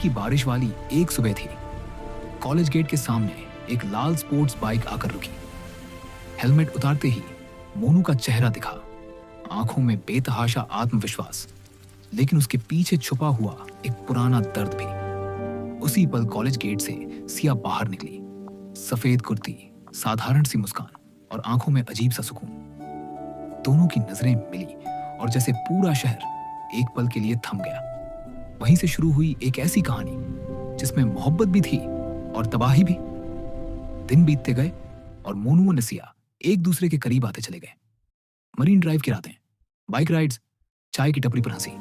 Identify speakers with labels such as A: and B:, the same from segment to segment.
A: की बारिश वाली एक सुबह थी। कॉलेज गेट के सामने एक लाल स्पोर्ट्स बाइक आकर रुकी। हेलमेट उतारते ही मोनू का चेहरा दिखा, आंखों में बेतहाशा आत्मविश्वास, लेकिन उसके पीछे छुपा हुआ एक पुराना दर्द भी। उसी पल कॉलेज गेट से सिया बाहर निकली। सफेद कुर्ती, साधारण सी मुस्कान और आंखों में अजीब सा सुकून। दोनों की नजरें मिली और जैसे पूरा शहर एक पल के लिए थम गया। वहीं से शुरू हुई एक ऐसी कहानी जिसमें मोहब्बत भी थी और तबाही भी। दिन बीतते गए और मोनू और नसिया एक दूसरे के करीब आते चले गए। मरीन ड्राइव की रातें, बाइक राइड्स, चाय की टपरी पर हंसी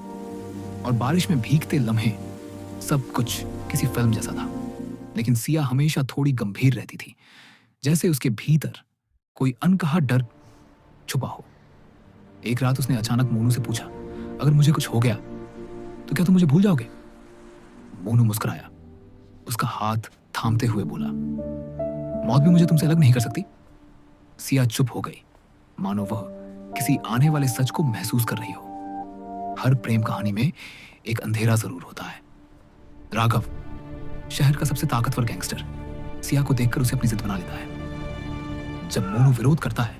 A: और बारिश में भीगते लम्हे, सब कुछ किसी फिल्म जैसा था। लेकिन सिया हमेशा थोड़ी गंभीर रहती थी, जैसे उसके भीतर कोई अनकहा डर छुपा हो। एक रात उसने अचानक मोनू से पूछा, अगर मुझे कुछ हो गया तो क्या तुम मुझे भूल जाओगे? मोनू मुस्कुराया, उसका हाथ थामते हुए बोला, मौत भी मुझे तुमसे अलग नहीं कर सकती। सिया चुप हो गई, मानो वह किसी आने वाले सच को महसूस कर रही हो। हर प्रेम कहानी में एक अंधेरा जरूर होता है। राघव, शहर का सबसे ताकतवर गैंगस्टर, सिया को देखकर उसे अपनी जिद बना लेता है। जब मोनू विरोध करता है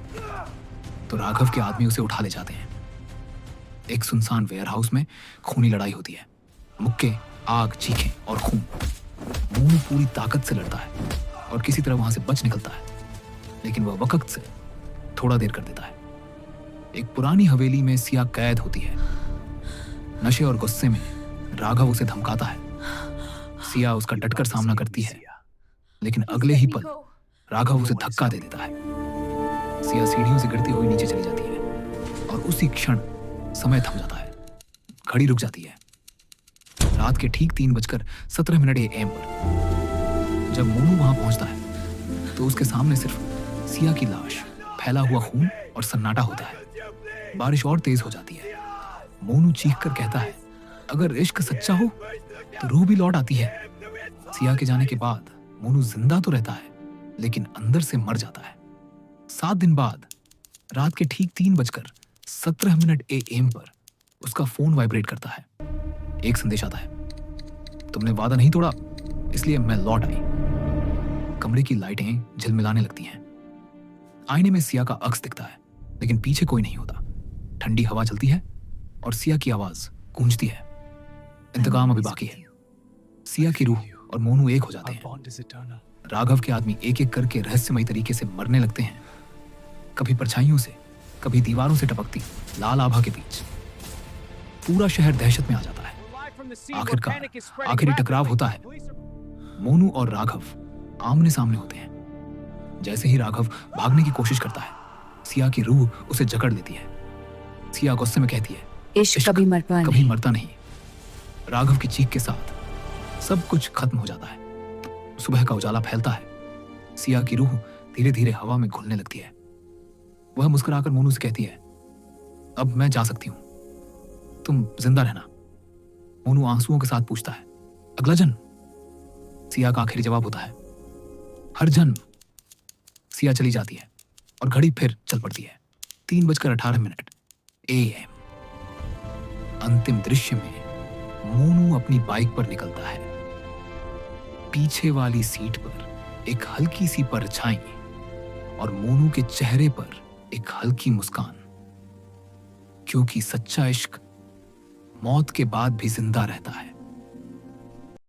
A: तो राघव के आदमी उसे उठा ले जाते हैं। एक सुनसान वेयरहाउस में खूनी लड़ाई होती है। मुक्के, आग, चीखें और खून। मोनू पूरी ताकत से लड़ता है और किसी तरह वहां से बच निकलता है, लेकिन वह वक्त से थोड़ा देर कर देता है। एक पुरानी हवेली में सिया कैद होती है। नशे और गुस्से में राघव उसे धमकाता है। सिया उसका डटकर सामना करती है, लेकिन अगले ही पल राघव उसे धक्का दे देता है। सिया सीढ़ियों से गिरती हुई नीचे चली जाती है और उसी क्षण समय थम जाता है। घड़ी रुक जाती है। रात के ठीक 3:17 AM पर जब मोनू वहां पहुंचता है तो उसके सामने सिर्फ सिया की लाश, फैला हुआ खून और सन्नाटा होता है। बारिश और तेज हो जाती है। मोनू चीखकर कहता है, अगर इश्क सच्चा हो तो रूह भी लौट आती है। सिया के जाने के बाद मोनू जिंदा तो रहता है, लेकिन अंदर से मर जाता है। 7 दिन बाद रात के ठीक 3:17 AM पर उसका फोन वाइब्रेट करता है। एक संदेश आता है, तुमने वादा नहीं तोड़ा, इसलिए मैं लौट आई। कमरे की लाइटें झिलमिलाने लगती हैं। आईने में सिया का अक्स दिखता है, लेकिन पीछे कोई नहीं होता। ठंडी हवा चलती है और सिया की आवाज गूंजती है, इंतकाम अभी बाकी है। सिया की रूह और मोनू एक हो जाते हैं। राघव के आदमी एक एक करके रहस्यमयी तरीके से मरने लगते हैं, कभी परछाइयों से, कभी दीवारों से टपकती लाल आभा के बीच। पूरा शहर दहशत में आ जाता है। आखिरकार आखिरी टकराव होता है। मोनू और राघव आमने सामने होते हैं। जैसे ही राघव भागने की कोशिश करता है, सिया की रूह उसे जकड़ लेती है। सिया गुस्से में कहती है,
B: इश्क कभी
A: मरता नहीं। राघव की चीख के साथ सब कुछ खत्म हो जाता है। सुबह का उजाला फैलता है। सिया की रूह धीरे धीरे हवा में घुलने लगती है। वह मुस्कुराकर मोनू से कहती है, अब मैं जा सकती हूं, तुम जिंदा रहना। मोनू आंसुओं के साथ पूछता है, अगला जन्म? सिया का आखिरी जवाब होता है, हर जन्म। सिया चली जाती है और घड़ी फिर चल पड़ती है। 3:18 AM। अंतिम दृश्य में मोनू अपनी बाइक पर निकलता है। पीछे वाली सीट पर एक हल्की सी परछाई और मोनू के चेहरे पर एक हल्की मुस्कान, क्योंकि सच्चा इश्क मौत के बाद भी जिंदा रहता है।